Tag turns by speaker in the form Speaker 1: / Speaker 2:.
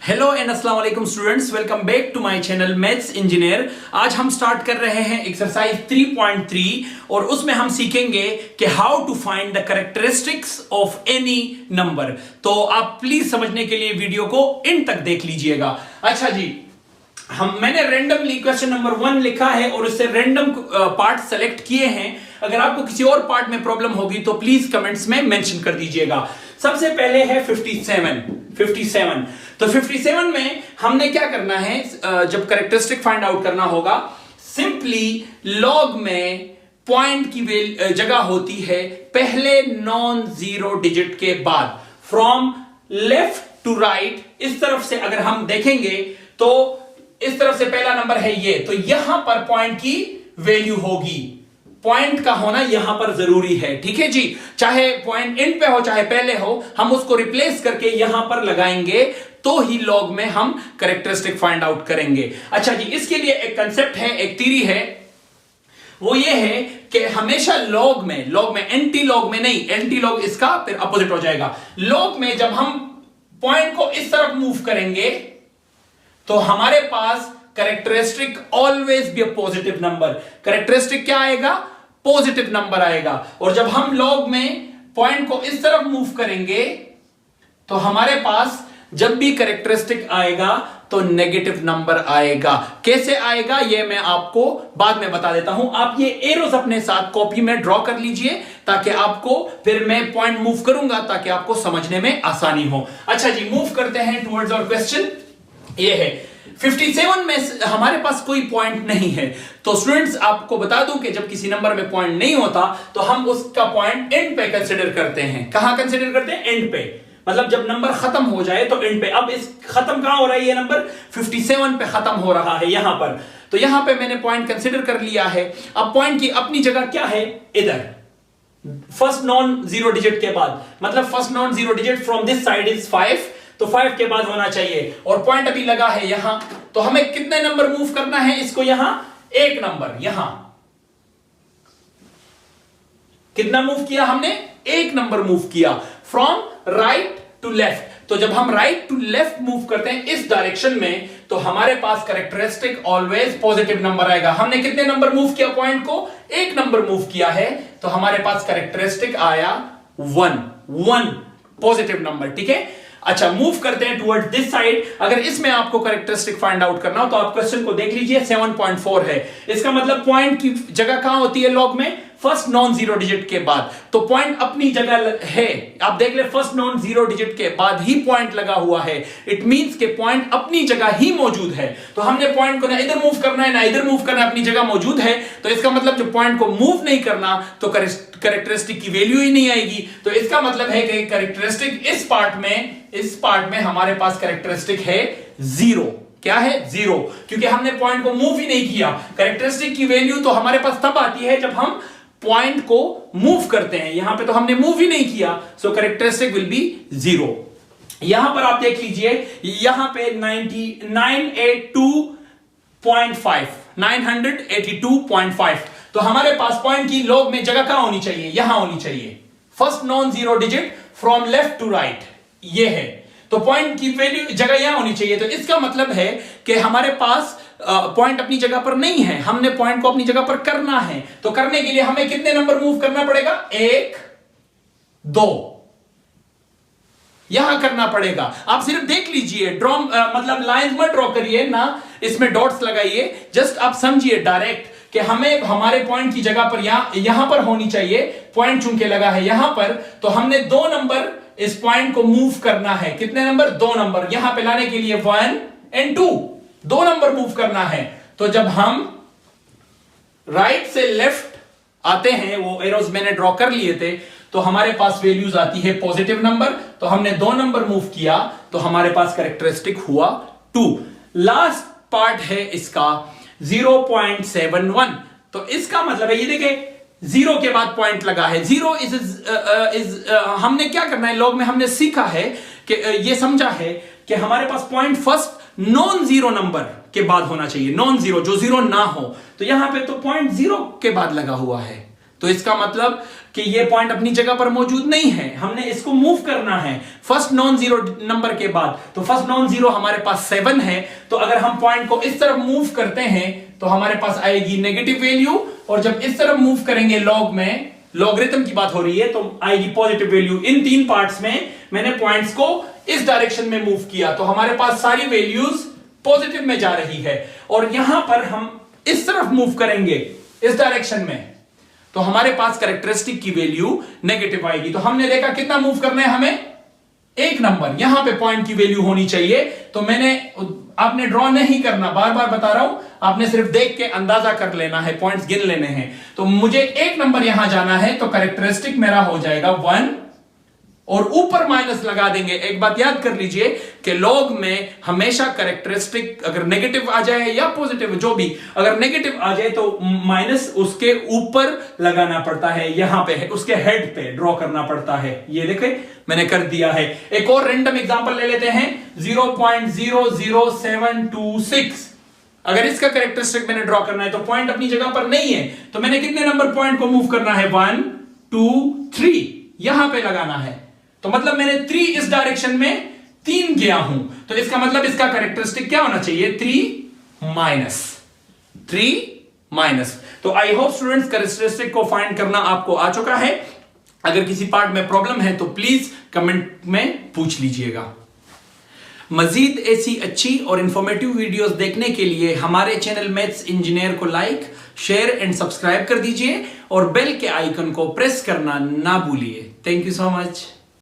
Speaker 1: Hello and अस्सलाम वालेकुम students, welcome back to my channel maths engineer. आज हम स्टार्ट कर रहे हैं एक्सरसाइज 3.3 और उसमें हम सीखेंगे कि how to find the characteristics of any number. तो आप प्लीज समझने के लिए वीडियो को इन तक देख लीजिएगा। अच्छा जी, मैंने रैंडमली क्वेश्चन नंबर 1 लिखा है और उससे रैंडम पार्ट सेलेक्ट किए हैं। अगर आपको किसी और पार्ट में प्रॉब्लम होगी तो प्लीज कमेंट्स में मेंशन कर दीजिएगा। सबसे पहले है 57। तो 57 में हमने क्या करना है, जब कैरेक्टरिस्टिक फाइंड आउट करना होगा, सिंपली लॉग में पॉइंट की जगह होती है पहले नॉन जीरो डिजिट के बाद। फ्रॉम लेफ्ट टू राइट, इस तरफ से अगर हम देखेंगे तो इस तरफ से पहला नंबर है ये, तो यहां पर पॉइंट की वैल्यू होगी। पॉइंट का होना यहां पर जरूरी है, ठीक है जी। चाहे पॉइंट एंड पे हो चाहे पहले हो, हम उसको रिप्लेस करके यहां पर लगाएंगे तो ही लॉग में हम कैरेक्टरिस्टिक फाइंड आउट करेंगे। अच्छा जी, इसके लिए एक कंसेप्ट है, एक थ्योरी है, वो ये है कि हमेशा लॉग में एंटी लॉग में नहीं, एंटी लॉग इसका फिर अपोजिट हो जाएगा। लॉग में जब हम पॉइंट को इस तरफ मूव करेंगे तो हमारे पास characteristic always be a positive number. Characteristic क्या आएगा? पॉजिटिव नंबर आएगा। और जब हम लॉग में पॉइंट को इस तरफ मूव करेंगे तो हमारे पास जब भी कैरेक्टरिस्टिक आएगा तो नेगेटिव नंबर आएगा। कैसे आएगा ये मैं आपको बाद में बता देता हूं। आप ये एरोस अपने साथ कॉपी में ड्रॉ कर लीजिए ताकि आपको फिर मैं पॉइंट मूव करूंगा ताकि आपको समझने में आसानी हो। अच्छा जी, मूव करते हैं टुवर्ड्स आवर क्वेश्चन। ये है 57 में हमारे पास कोई पॉइंट नहीं है। तो स्टूडेंट्स, आपको बता दूं कि जब किसी नंबर में पॉइंट नहीं होता तो हम उसका पॉइंट एंड पे कंसीडर करते हैं। कहां कंसीडर करते हैं? एंड पे। मतलब जब नंबर खत्म हो जाए तो एंड पे। अब इस खत्म कहां हो रहा है? ये नंबर 57 पे खत्म हो रहा है यहां पर। तो यहां पे मैंने पॉइंट कंसीडर कर लिया है। अब पॉइंट की अपनी जगह क्या है? इधर, फर्स्ट नॉन जीरो डिजिट के बाद। मतलब first non zero digit from this side is 5, तो 5 के बाद होना चाहिए। और पॉइंट अभी लगा है यहां, तो हमें कितने नंबर मूव करना है इसको? यहां एक नंबर। यहां कितना मूव किया हमने? एक नंबर मूव किया फ्रॉम राइट टू लेफ्ट। तो जब हम राइट टू लेफ्ट मूव करते हैं इस डायरेक्शन में तो हमारे पास कैरेक्टरिस्टिक ऑलवेज पॉजिटिव नंबर आएगा। हमने कितने नंबर मूव किया? पॉइंट को एक नंबर मूव किया है, तो हमारे पास कैरेक्टरिस्टिक आया 1 पॉजिटिव नंबर, ठीक है। अच्छा, मूव करते हैं टुवर्ड्स दिस साइड। अगर इसमें आपको कैरेक्टरिस्टिक फाइंड आउट करना हो तो आप क्वेश्चन को देख लीजिए। 7.4 है। इसका मतलब पॉइंट की जगह कहां होती है लॉग में? फर्स्ट नॉन जीरो डिजिट के बाद। तो पॉइंट अपनी जगह है, आप देख ले, फर्स्ट नॉन जीरो डिजिट के बाद ही पॉइंट लगा हुआ है। इट मींस के पॉइंट अपनी जगह ही मौजूद है। तो हमने पॉइंट को ना इधर मूव करना है ना इधर मूव करना है, अपनी जगह मौजूद है। तो इसका मतलब जो पॉइंट को मूव नहीं करना तो कैरेक्टरिस्टिक की वैल्यू ही नहीं आएगी। तो इसका मतलब है कि कैरेक्टरिस्टिक इस पार्ट में हमारे पास कैरेक्टरिस्टिक है 0। क्या है? 0, क्योंकि हमने पॉइंट को मूव ही नहीं किया। कैरेक्टरिस्टिक की वैल्यू तो हमारे पास तब आती है जब हम पॉइंट को मूव करते हैं। यहां पे तो हमने मूव ही नहीं किया, सो कैरेक्टरिस्टिक विल बी 0। यहां पर आप देख लीजिए, यहां पे 982.5 तो हमारे पास पॉइंट की लॉग में जगह कहां होनी चाहिए? यहां होनी चाहिए। First non zero digit from left to right, ये है। तो पॉइंट की वैल्यू जगह यहां होनी चाहिए। तो इसका मतलब है कि हमारे पास पॉइंट अपनी जगह पर नहीं है, हमने पॉइंट को अपनी जगह पर करना है। तो करने के लिए हमें कितने नंबर मूव करना पड़ेगा? 1 2 यहां करना पड़ेगा। आप सिर्फ देख लीजिए, मतलब लाइंस मत ड्रॉ करिए ना, इसमें डॉट्स लगाइए। जस्ट आप समझिए डायरेक्ट कि हमें हमारे पॉइंट की जगह पर यहां पर होनी चाहिए। पॉइंट चूंकि लगा है यहां पर, तो हमने 2 नंबर इस पॉइंट को मूव करना है। कितने नंबर? 2 नंबर। यहां पे लाने के लिए 1 और 2, 2 नंबर मूव करना है। तो जब हम राइट से लेफ्ट आते हैं, वो एरोज मैंने ड्रॉ कर लिए थे, तो हमारे पास वैल्यूज आती है पॉजिटिव नंबर। तो हमने 2 नंबर मूव किया तो हमारे पास कैरेक्टरिस्टिक हुआ 2। लास्ट पार्ट है इसका 0.71। तो इसका मतलब है, ये देखिए 0 के बाद पॉइंट लगा है। 0 हमने क्या करना है? लॉग में हमने सीखा है कि ये समझा है कि हमारे पास point first non zero number के बाद होना चाहिए। नॉन जीरो, जो 0 ना हो। तो यहां पे तो पॉइंट 0 के बाद लगा हुआ है। तो इसका मतलब कि ये पॉइंट अपनी जगह पर मौजूद नहीं है, हमने इसको मूव करना है फर्स्ट नॉन जीरो नंबर के बाद। तो फर्स्ट नॉन जीरो हमारे पास 7 है, तो अगर हम पॉइंट को इस तरफ मूव करते हैं तो हमारे पास आएगी नेगेटिव वैल्यू, और जब इस तरफ मूव करेंगे लॉग में, लॉगरिथम की बात हो रही है, तो आएगी पॉजिटिव वैल्यू। इन 3 पार्ट्स में मैंने पॉइंट्स को इस डायरेक्शन में मूव किया, तो हमारे पास सारी वैल्यूज पॉजिटिव में जा रही है। और यहां पर हम इस तरफ मूव करेंगे इस डायरेक्शन में, तो हमारे पास कैरेक्टरिस्टिक की वैल्यू नेगेटिव आएगी। तो हमने देखा कितना मूव करना है हमें, 1 नंबर। यहां पे पॉइंट की वैल्यू होनी चाहिए, तो आपने ड्रॉ नहीं करना, बार बार बता रहा हूं, आपने सिर्फ देख के अंदाजा कर लेना है, पॉइंट्स गिन लेने हैं। तो मुझे 1 नंबर यहां जाना है, तो कैरेक्टरिस्टिक मेरा हो जाएगा 1, और ऊपर माइनस लगा देंगे। एक बात याद कर लीजिए कि लॉग में हमेशा कैरेक्टरिस्टिक अगर नेगेटिव आ जाए या पॉजिटिव, जो भी, अगर नेगेटिव आ जाए तो माइनस उसके ऊपर लगाना पड़ता है, यहां पे है, उसके हेड पे ड्रॉ करना पड़ता है। ये देखें मैंने कर दिया है। एक और रैंडम एग्जांपल ले लेते हैं, 0.00726। अगर इसका कैरेक्टरिस्टिक मैंने ड्रॉ करना है तो पॉइंट अपनी जगह पर नहीं है, तो मैंने कितने नंबर पॉइंट को मूव करना है, 1 2 3, यहां पे लगाना है। तो मतलब मैंने 3 इस डायरेक्शन में 3 गया हूं, तो इसका मतलब इसका कैरेक्टरिस्टिक क्या होना चाहिए, 3 माइनस। तो आई होप स्टूडेंट्स कैरेक्टरिस्टिक को फाइंड करना आपको आ चुका है। अगर किसी पार्ट में प्रॉब्लम है तो प्लीज कमेंट में पूछ लीजिएगा। मजीद ऐसी अच्छी और इंफॉर्मेटिव वीडियोस देखने के लिए हमारे चैनल मैथ्स इंजीनियर को लाइक, शेयर एंड सब्सक्राइब कर दीजिए, और बेल के आइकन को प्रेस करना ना भूलिए। Thank you so much.